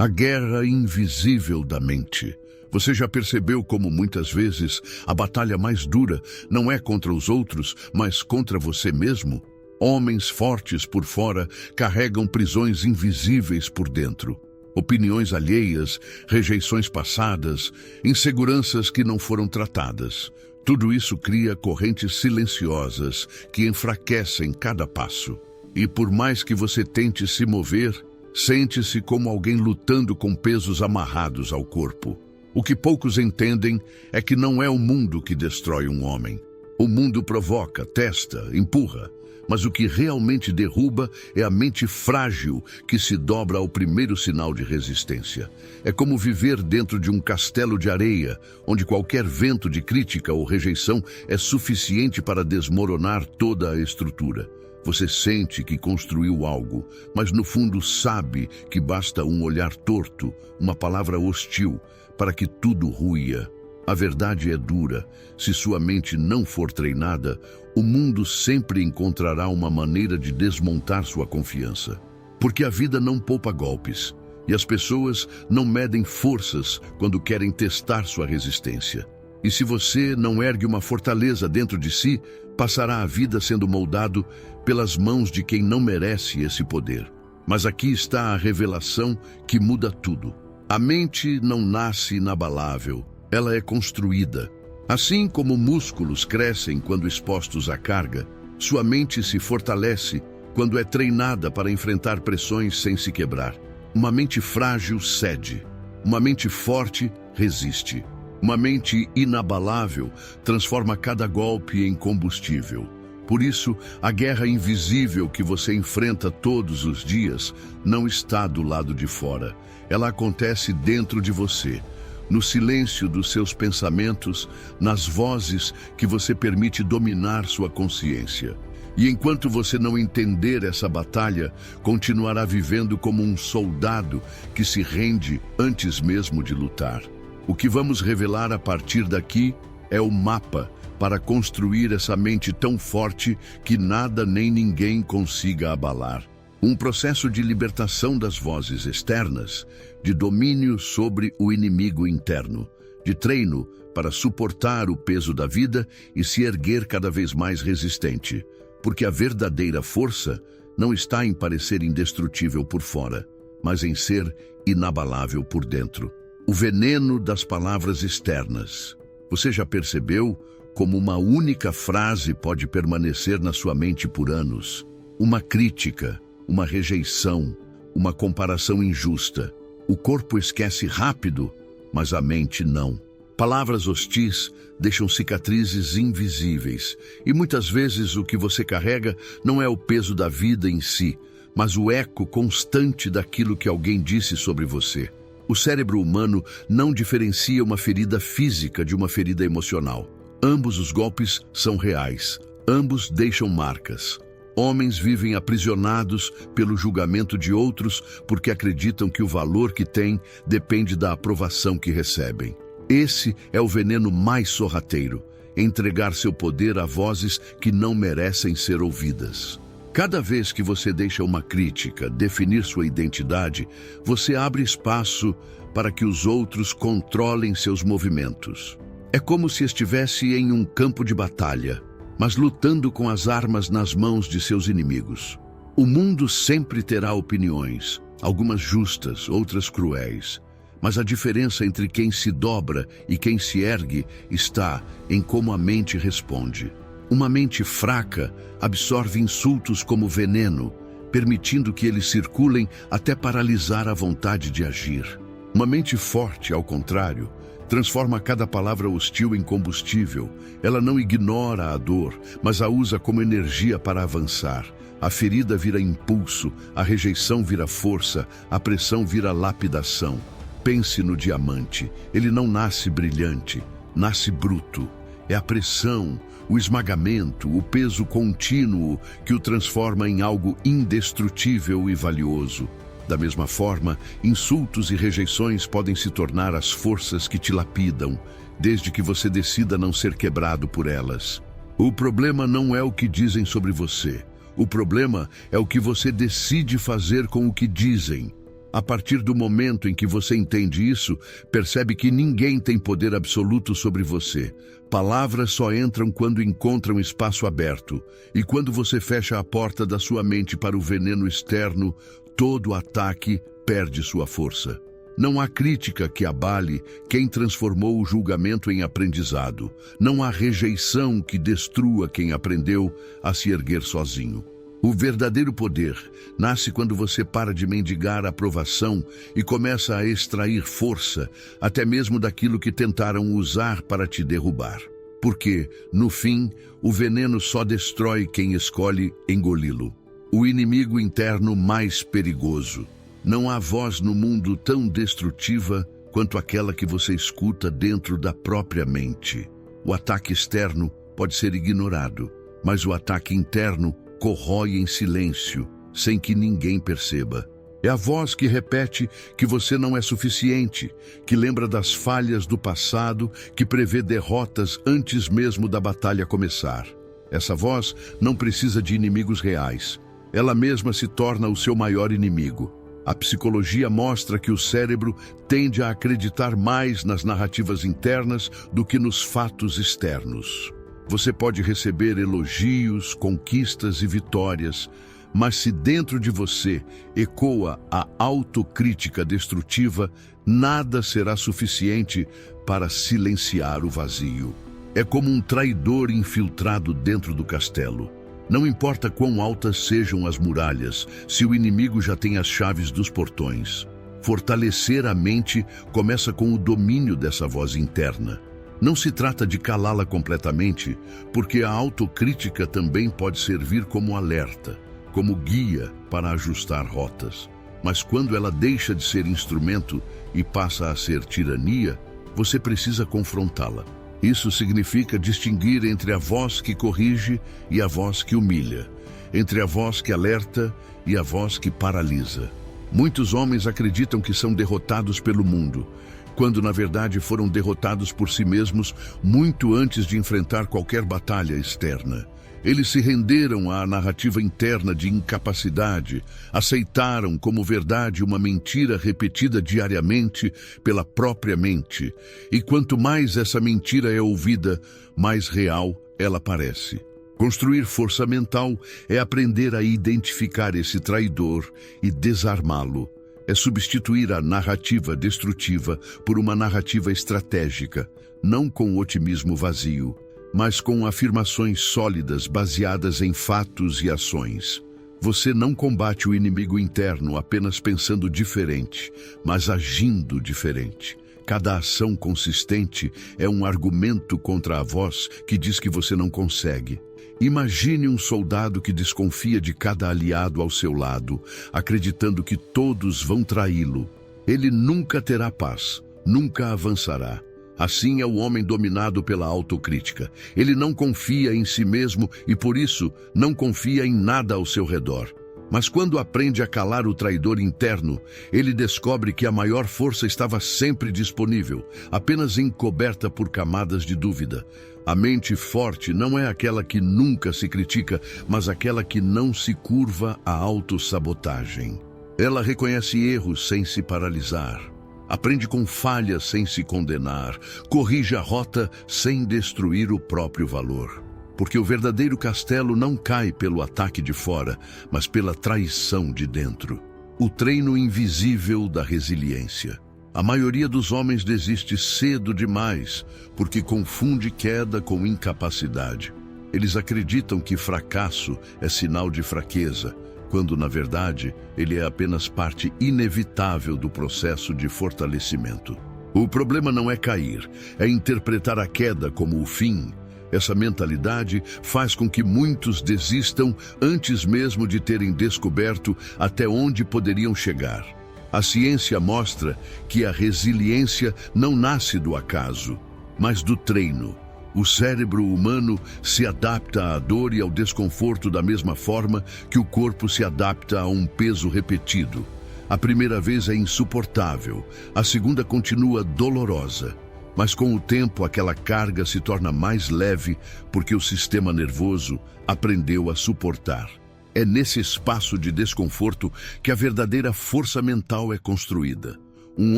A guerra invisível da mente. Você já percebeu como muitas vezes a batalha mais dura não é contra os outros, mas contra você mesmo? Homens fortes por fora carregam prisões invisíveis por dentro. Opiniões alheias, rejeições passadas, inseguranças que não foram tratadas. Tudo isso cria correntes silenciosas que enfraquecem cada passo. E por mais que você tente se mover, sente-se como alguém lutando com pesos amarrados ao corpo. O que poucos entendem é que não é o mundo que destrói um homem. O mundo provoca, testa, empurra. Mas o que realmente derruba é a mente frágil que se dobra ao primeiro sinal de resistência. É como viver dentro de um castelo de areia, onde qualquer vento de crítica ou rejeição é suficiente para desmoronar toda a estrutura. Você sente que construiu algo, mas no fundo sabe que basta um olhar torto, uma palavra hostil, para que tudo ruia. A verdade é dura. Se sua mente não for treinada, o mundo sempre encontrará uma maneira de desmontar sua confiança. Porque a vida não poupa golpes, e as pessoas não medem forças quando querem testar sua resistência. E se você não ergue uma fortaleza dentro de si, passará a vida sendo moldado pelas mãos de quem não merece esse poder. Mas aqui está a revelação que muda tudo. A mente não nasce inabalável, ela é construída. Assim como músculos crescem quando expostos à carga, sua mente se fortalece quando é treinada para enfrentar pressões sem se quebrar. Uma mente frágil cede, uma mente forte resiste. Uma mente inabalável transforma cada golpe em combustível. Por isso, a guerra invisível que você enfrenta todos os dias não está do lado de fora. Ela acontece dentro de você, no silêncio dos seus pensamentos, nas vozes que você permite dominar sua consciência. E enquanto você não entender essa batalha, continuará vivendo como um soldado que se rende antes mesmo de lutar. O que vamos revelar a partir daqui é o mapa para construir essa mente tão forte que nada nem ninguém consiga abalar. Um processo de libertação das vozes externas, de domínio sobre o inimigo interno, de treino para suportar o peso da vida e se erguer cada vez mais resistente. Porque a verdadeira força não está em parecer indestrutível por fora, mas em ser inabalável por dentro. O veneno das palavras externas. Você já percebeu como uma única frase pode permanecer na sua mente por anos? Uma crítica, uma rejeição, uma comparação injusta. O corpo esquece rápido, mas a mente não. Palavras hostis deixam cicatrizes invisíveis. E muitas vezes o que você carrega não é o peso da vida em si, mas o eco constante daquilo que alguém disse sobre você. O cérebro humano não diferencia uma ferida física de uma ferida emocional. Ambos os golpes são reais. Ambos deixam marcas. Homens vivem aprisionados pelo julgamento de outros porque acreditam que o valor que têm depende da aprovação que recebem. Esse é o veneno mais sorrateiro: entregar seu poder a vozes que não merecem ser ouvidas. Cada vez que você deixa uma crítica definir sua identidade, você abre espaço para que os outros controlem seus movimentos. É como se estivesse em um campo de batalha, mas lutando com as armas nas mãos de seus inimigos. O mundo sempre terá opiniões, algumas justas, outras cruéis. Mas a diferença entre quem se dobra e quem se ergue está em como a mente responde. Uma mente fraca absorve insultos como veneno, permitindo que eles circulem até paralisar a vontade de agir. Uma mente forte, ao contrário, transforma cada palavra hostil em combustível. Ela não ignora a dor, mas a usa como energia para avançar. A ferida vira impulso, a rejeição vira força, a pressão vira lapidação. Pense no diamante. Ele não nasce brilhante, nasce bruto. É a pressão, o esmagamento, o peso contínuo que o transforma em algo indestrutível e valioso. Da mesma forma, insultos e rejeições podem se tornar as forças que te lapidam, desde que você decida não ser quebrado por elas. O problema não é o que dizem sobre você. O problema é o que você decide fazer com o que dizem. A partir do momento em que você entende isso, percebe que ninguém tem poder absoluto sobre você. Palavras só entram quando encontram espaço aberto. E quando você fecha a porta da sua mente para o veneno externo, todo ataque perde sua força. Não há crítica que abale quem transformou o julgamento em aprendizado. Não há rejeição que destrua quem aprendeu a se erguer sozinho. O verdadeiro poder nasce quando você para de mendigar aprovação e começa a extrair força, até mesmo daquilo que tentaram usar para te derrubar. Porque, no fim, o veneno só destrói quem escolhe engoli-lo. O inimigo interno mais perigoso. Não há voz no mundo tão destrutiva quanto aquela que você escuta dentro da própria mente. O ataque externo pode ser ignorado, mas o ataque interno corrói em silêncio, sem que ninguém perceba. É a voz que repete que você não é suficiente, que lembra das falhas do passado, que prevê derrotas antes mesmo da batalha começar. Essa voz não precisa de inimigos reais. Ela mesma se torna o seu maior inimigo. A psicologia mostra que o cérebro tende a acreditar mais nas narrativas internas do que nos fatos externos. Você pode receber elogios, conquistas e vitórias, mas se dentro de você ecoa a autocrítica destrutiva, nada será suficiente para silenciar o vazio. É como um traidor infiltrado dentro do castelo. Não importa quão altas sejam as muralhas, se o inimigo já tem as chaves dos portões. Fortalecer a mente começa com o domínio dessa voz interna. Não se trata de calá-la completamente, porque a autocrítica também pode servir como alerta, como guia para ajustar rotas. Mas quando ela deixa de ser instrumento e passa a ser tirania, você precisa confrontá-la. Isso significa distinguir entre a voz que corrige e a voz que humilha, entre a voz que alerta e a voz que paralisa. Muitos homens acreditam que são derrotados pelo mundo, quando na verdade foram derrotados por si mesmos muito antes de enfrentar qualquer batalha externa. Eles se renderam à narrativa interna de incapacidade, aceitaram como verdade uma mentira repetida diariamente pela própria mente. E quanto mais essa mentira é ouvida, mais real ela parece. Construir força mental é aprender a identificar esse traidor e desarmá-lo. É substituir a narrativa destrutiva por uma narrativa estratégica, não com otimismo vazio, mas com afirmações sólidas baseadas em fatos e ações. Você não combate o inimigo interno apenas pensando diferente, mas agindo diferente. Cada ação consistente é um argumento contra a voz que diz que você não consegue. Imagine um soldado que desconfia de cada aliado ao seu lado, acreditando que todos vão traí-lo. Ele nunca terá paz, nunca avançará. Assim é o homem dominado pela autocrítica. Ele não confia em si mesmo e, por isso, não confia em nada ao seu redor. Mas quando aprende a calar o traidor interno, ele descobre que a maior força estava sempre disponível, apenas encoberta por camadas de dúvida. A mente forte não é aquela que nunca se critica, mas aquela que não se curva à autossabotagem. Ela reconhece erros sem se paralisar. Aprende com falhas sem se condenar. Corrige a rota sem destruir o próprio valor. Porque o verdadeiro castelo não cai pelo ataque de fora, mas pela traição de dentro. O treino invisível da resiliência. A maioria dos homens desiste cedo demais, porque confunde queda com incapacidade. Eles acreditam que fracasso é sinal de fraqueza, quando, na verdade, ele é apenas parte inevitável do processo de fortalecimento. O problema não é cair, é interpretar a queda como o fim. Essa mentalidade faz com que muitos desistam antes mesmo de terem descoberto até onde poderiam chegar. A ciência mostra que a resiliência não nasce do acaso, mas do treino. O cérebro humano se adapta à dor e ao desconforto da mesma forma que o corpo se adapta a um peso repetido. A primeira vez é insuportável, a segunda continua dolorosa. Mas com o tempo aquela carga se torna mais leve porque o sistema nervoso aprendeu a suportar. É nesse espaço de desconforto que a verdadeira força mental é construída. Um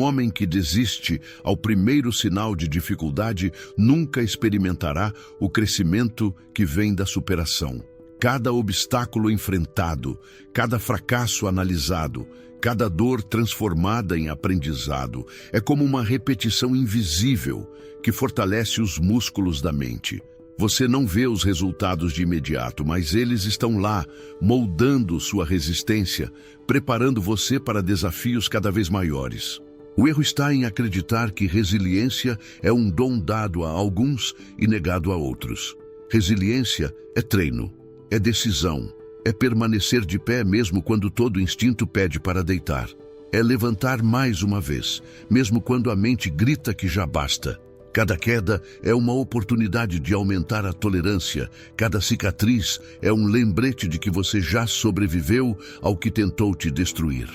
homem que desiste ao primeiro sinal de dificuldade nunca experimentará o crescimento que vem da superação. Cada obstáculo enfrentado, cada fracasso analisado, cada dor transformada em aprendizado é como uma repetição invisível que fortalece os músculos da mente. Você não vê os resultados de imediato, mas eles estão lá, moldando sua resistência, preparando você para desafios cada vez maiores. O erro está em acreditar que resiliência é um dom dado a alguns e negado a outros. Resiliência é treino, é decisão, é permanecer de pé mesmo quando todo instinto pede para deitar. É levantar mais uma vez, mesmo quando a mente grita que já basta. Cada queda é uma oportunidade de aumentar a tolerância. Cada cicatriz é um lembrete de que você já sobreviveu ao que tentou te destruir.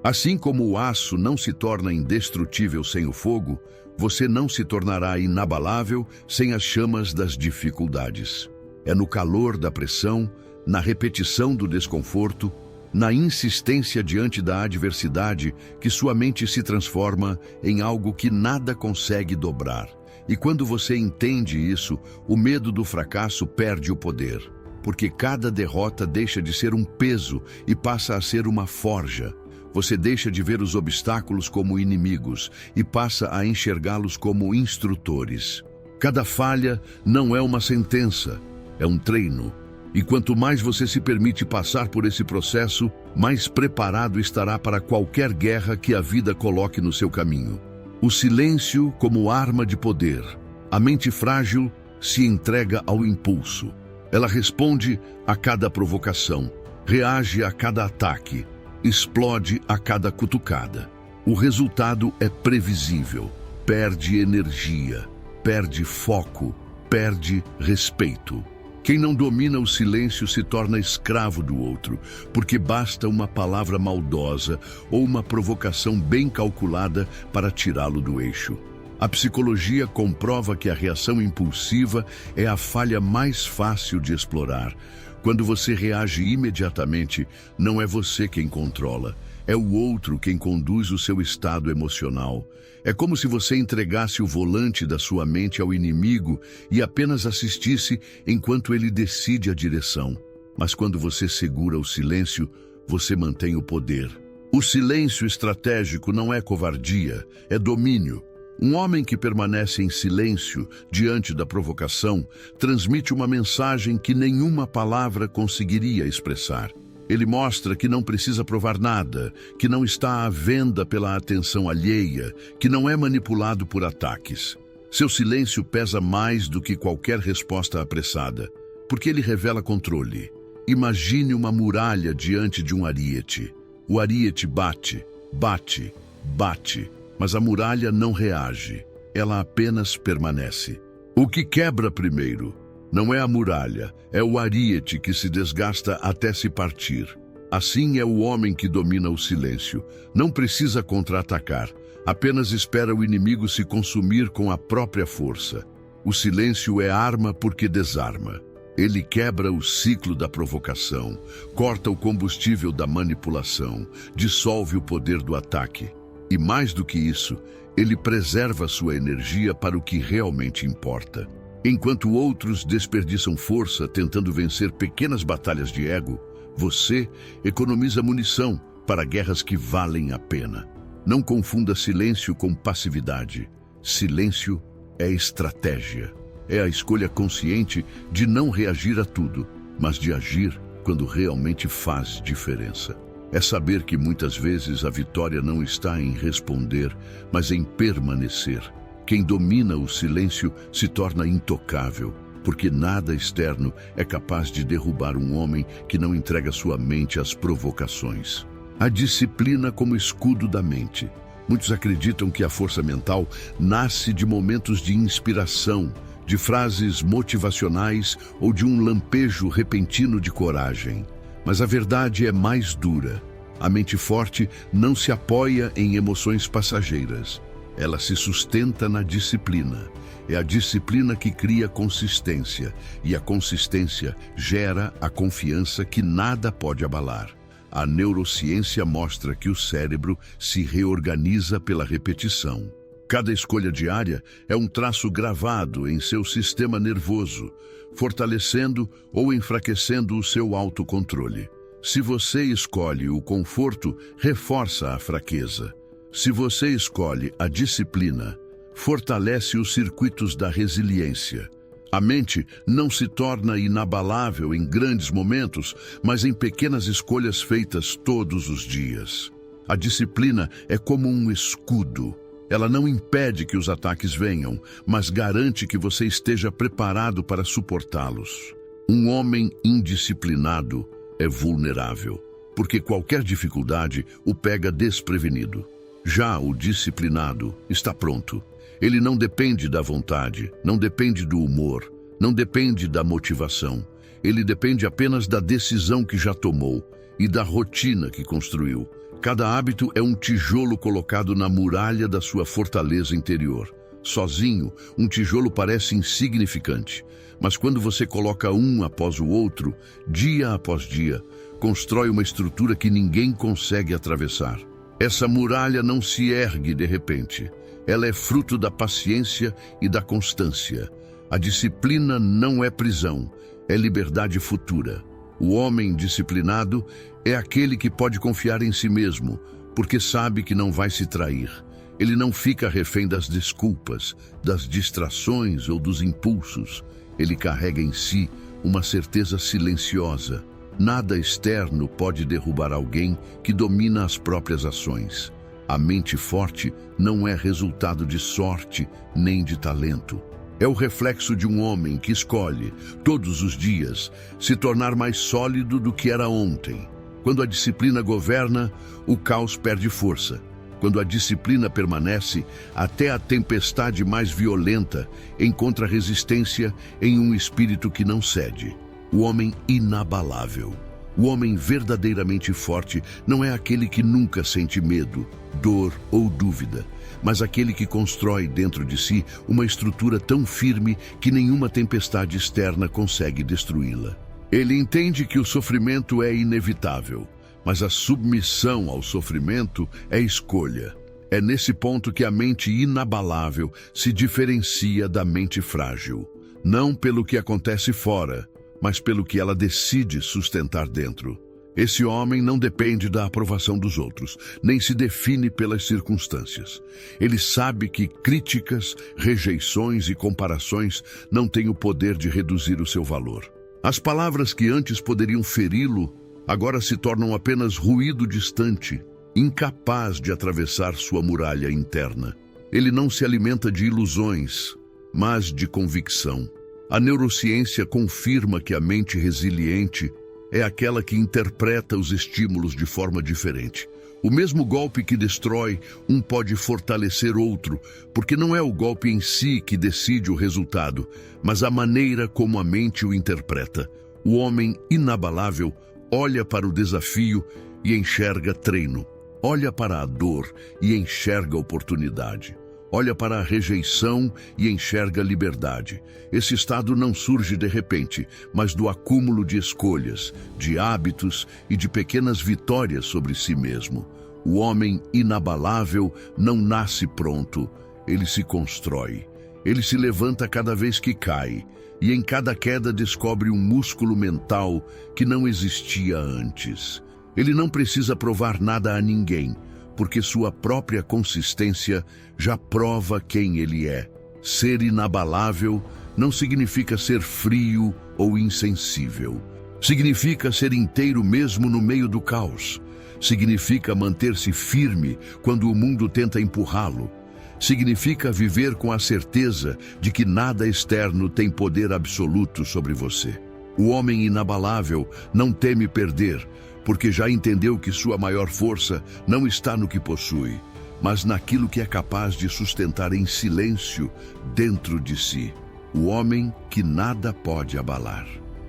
Assim como o aço não se torna indestrutível sem o fogo, você não se tornará inabalável sem as chamas das dificuldades. É no calor da pressão, na repetição do desconforto, na insistência diante da adversidade que sua mente se transforma em algo que nada consegue dobrar. E quando você entende isso, o medo do fracasso perde o poder, porque cada derrota deixa de ser um peso e passa a ser uma forja. Você deixa de ver os obstáculos como inimigos e passa a enxergá-los como instrutores. Cada falha não é uma sentença, é um treino. E quanto mais você se permite passar por esse processo, mais preparado estará para qualquer guerra que a vida coloque no seu caminho. O silêncio como arma de poder. A mente frágil se entrega ao impulso. Ela responde a cada provocação, reage a cada ataque, explode a cada cutucada. O resultado é previsível. Perde energia, perde foco, perde respeito. Quem não domina o silêncio se torna escravo do outro, porque basta uma palavra maldosa ou uma provocação bem calculada para tirá-lo do eixo. A psicologia comprova que a reação impulsiva é a falha mais fácil de explorar. Quando você reage imediatamente, não é você quem controla, é o outro quem conduz o seu estado emocional. É como se você entregasse o volante da sua mente ao inimigo e apenas assistisse enquanto ele decide a direção. Mas quando você segura o silêncio, você mantém o poder. O silêncio estratégico não é covardia, é domínio. Um homem que permanece em silêncio diante da provocação transmite uma mensagem que nenhuma palavra conseguiria expressar. Ele mostra que não precisa provar nada, que não está à venda pela atenção alheia, que não é manipulado por ataques. Seu silêncio pesa mais do que qualquer resposta apressada, porque ele revela controle. Imagine uma muralha diante de um ariete. O ariete bate, bate, bate, mas a muralha não reage, ela apenas permanece. O que quebra primeiro não é a muralha, é o ariete que se desgasta até se partir. Assim é o homem que domina o silêncio. Não precisa contra-atacar, apenas espera o inimigo se consumir com a própria força. O silêncio é arma porque desarma. Ele quebra o ciclo da provocação, corta o combustível da manipulação, dissolve o poder do ataque. E mais do que isso, ele preserva sua energia para o que realmente importa. Enquanto outros desperdiçam força tentando vencer pequenas batalhas de ego, você economiza munição para guerras que valem a pena. Não confunda silêncio com passividade. Silêncio é estratégia. É a escolha consciente de não reagir a tudo, mas de agir quando realmente faz diferença. É saber que muitas vezes a vitória não está em responder, mas em permanecer. Quem domina o silêncio se torna intocável, porque nada externo é capaz de derrubar um homem que não entrega sua mente às provocações. A disciplina como escudo da mente. Muitos acreditam que a força mental nasce de momentos de inspiração, de frases motivacionais ou de um lampejo repentino de coragem. Mas a verdade é mais dura. A mente forte não se apoia em emoções passageiras. Ela se sustenta na disciplina. É a disciplina que cria consistência, e a consistência gera a confiança que nada pode abalar. A neurociência mostra que o cérebro se reorganiza pela repetição. Cada escolha diária é um traço gravado em seu sistema nervoso, fortalecendo ou enfraquecendo o seu autocontrole. Se você escolhe o conforto, reforça a fraqueza. Se você escolhe a disciplina, fortalece os circuitos da resiliência. A mente não se torna inabalável em grandes momentos, mas em pequenas escolhas feitas todos os dias. A disciplina é como um escudo. Ela não impede que os ataques venham, mas garante que você esteja preparado para suportá-los. Um homem indisciplinado é vulnerável, porque qualquer dificuldade o pega desprevenido. Já o disciplinado está pronto. Ele não depende da vontade, não depende do humor, não depende da motivação. Ele depende apenas da decisão que já tomou e da rotina que construiu. Cada hábito é um tijolo colocado na muralha da sua fortaleza interior. Sozinho, um tijolo parece insignificante, mas quando você coloca um após o outro, dia após dia, constrói uma estrutura que ninguém consegue atravessar. Essa muralha não se ergue de repente. Ela é fruto da paciência e da constância. A disciplina não é prisão, é liberdade futura. O homem disciplinado é aquele que pode confiar em si mesmo, porque sabe que não vai se trair. Ele não fica refém das desculpas, das distrações ou dos impulsos. Ele carrega em si uma certeza silenciosa. Nada externo pode derrubar alguém que domina as próprias ações. A mente forte não é resultado de sorte nem de talento. É o reflexo de um homem que escolhe, todos os dias, se tornar mais sólido do que era ontem. Quando a disciplina governa, o caos perde força. Quando a disciplina permanece, até a tempestade mais violenta encontra resistência em um espírito que não cede. O homem inabalável. O homem verdadeiramente forte não é aquele que nunca sente medo, dor ou dúvida, mas aquele que constrói dentro de si uma estrutura tão firme que nenhuma tempestade externa consegue destruí-la. Ele entende que o sofrimento é inevitável, mas a submissão ao sofrimento é escolha. É nesse ponto que a mente inabalável se diferencia da mente frágil, não pelo que acontece fora, mas pelo que ela decide sustentar dentro. Esse homem não depende da aprovação dos outros, nem se define pelas circunstâncias. Ele sabe que críticas, rejeições e comparações não têm o poder de reduzir o seu valor. As palavras que antes poderiam feri-lo, agora se tornam apenas ruído distante, incapaz de atravessar sua muralha interna. Ele não se alimenta de ilusões, mas de convicção. A neurociência confirma que a mente resiliente é aquela que interpreta os estímulos de forma diferente. O mesmo golpe que destrói um pode fortalecer outro, porque não é o golpe em si que decide o resultado, mas a maneira como a mente o interpreta. O homem inabalável olha para o desafio e enxerga treino. Olha para a dor e enxerga oportunidade. Olha para a rejeição e enxerga liberdade. Esse estado não surge de repente, mas do acúmulo de escolhas, de hábitos e de pequenas vitórias sobre si mesmo. O homem inabalável não nasce pronto, ele se constrói. Ele se levanta cada vez que cai, e em cada queda descobre um músculo mental que não existia antes. Ele não precisa provar nada a ninguém, porque sua própria consistência já prova quem ele é. Ser inabalável não significa ser frio ou insensível. Significa ser inteiro mesmo no meio do caos. Significa manter-se firme quando o mundo tenta empurrá-lo. Significa viver com a certeza de que nada externo tem poder absoluto sobre você. O homem inabalável não teme perder, porque já entendeu que sua maior força não está no que possui, mas naquilo que é capaz de sustentar em silêncio dentro de si. O homem que nada pode abalar.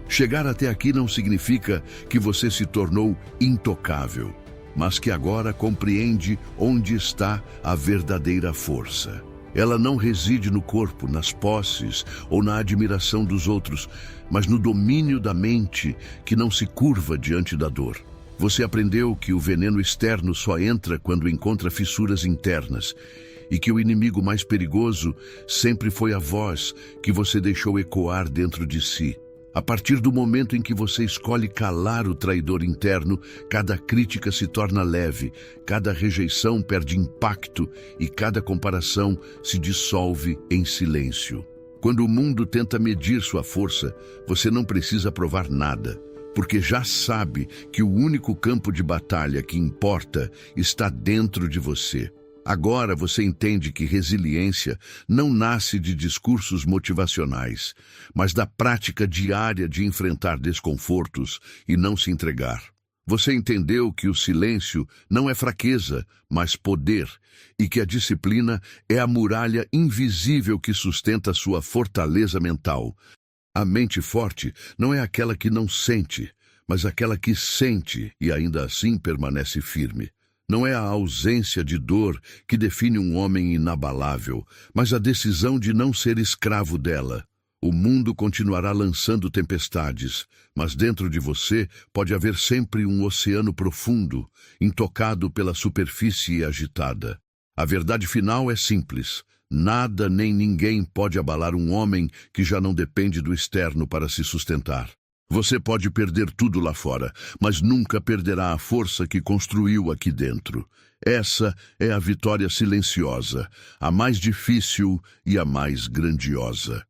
Chegar até aqui não significa que você se tornou intocável. mas que agora compreende onde está a verdadeira força. Ela não reside no corpo, nas posses ou na admiração dos outros, mas no domínio da mente que não se curva diante da dor. Você aprendeu que o veneno externo só entra quando encontra fissuras internas e que o inimigo mais perigoso sempre foi a voz que você deixou ecoar dentro de si. A partir do momento em que você escolhe calar o traidor interno, cada crítica se torna leve, cada rejeição perde impacto e cada comparação se dissolve em silêncio. Quando o mundo tenta medir sua força, você não precisa provar nada, porque já sabe que o único campo de batalha que importa está dentro de você. Agora você entende que resiliência não nasce de discursos motivacionais, mas da prática diária de enfrentar desconfortos e não se entregar. Você entendeu que o silêncio não é fraqueza, mas poder, e que a disciplina é a muralha invisível que sustenta sua fortaleza mental. A mente forte não é aquela que não sente, mas aquela que sente e ainda assim permanece firme. Não é a ausência de dor que define um homem inabalável, mas a decisão de não ser escravo dela. O mundo continuará lançando tempestades, mas dentro de você pode haver sempre um oceano profundo, intocado pela superfície agitada. A verdade final é simples. Nada nem ninguém pode abalar um homem que já não depende do externo para se sustentar. Você pode perder tudo lá fora, mas nunca perderá a força que construiu aqui dentro. Essa é a vitória silenciosa, a mais difícil e a mais grandiosa.